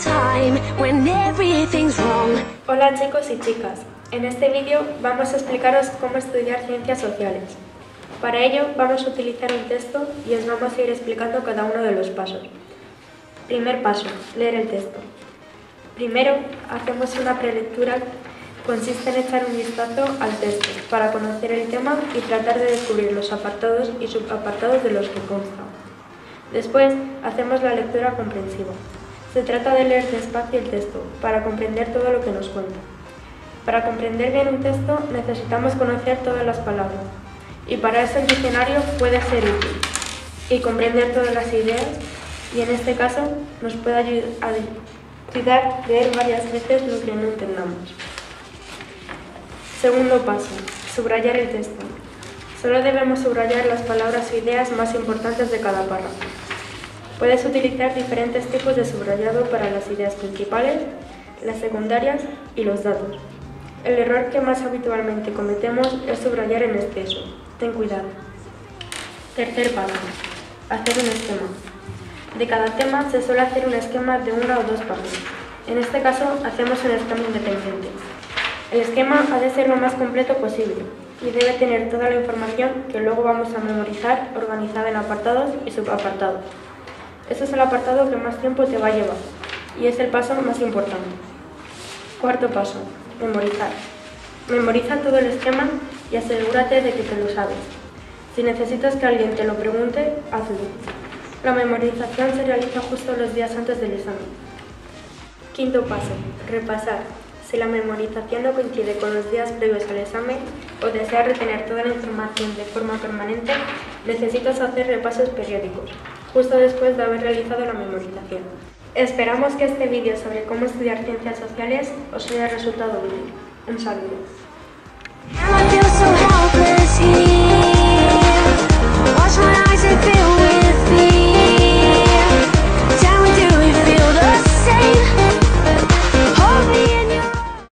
time when everything's wrong. Hola chicos y chicas, en este vídeo vamos a explicaros cómo estudiar ciencias sociales. Para ello vamos a utilizar un texto y os vamos a ir explicando cada uno de los pasos. Primer paso, leer el texto. Primero hacemos una prelectura, consiste en echar un vistazo al texto para conocer el tema y tratar de descubrir los apartados y subapartados de los que consta. Después hacemos la lectura comprensiva. Se trata de leer despacio el texto para comprender todo lo que nos cuenta. Para comprender bien un texto necesitamos conocer todas las palabras y para eso el diccionario puede ser útil y comprender todas las ideas y en este caso nos puede ayudar a leer varias veces lo que no entendamos. Segundo paso, subrayar el texto. Solo debemos subrayar las palabras o ideas más importantes de cada párrafo. Puedes utilizar diferentes tipos de subrayado para las ideas principales, las secundarias y los datos. El error que más habitualmente cometemos es subrayar en exceso. Ten cuidado. Tercer paso, hacer un esquema. De cada tema se suele hacer un esquema de una o dos páginas. En este caso hacemos un esquema independiente. El esquema ha de ser lo más completo posible y debe tener toda la información que luego vamos a memorizar organizada en apartados y subapartados. Este es el apartado que más tiempo te va a llevar y es el paso más importante. Cuarto paso, memorizar. Memoriza todo el esquema y asegúrate de que te lo sabes. Si necesitas que alguien te lo pregunte, hazlo. La memorización se realiza justo los días antes del examen. Quinto paso, repasar. Si la memorización no coincide con los días previos al examen o deseas retener toda la información de forma permanente, necesitas hacer repasos periódicos, justo después de haber realizado la memorización. Esperamos que este vídeo sobre cómo estudiar ciencias sociales os haya resultado útil. Un saludo.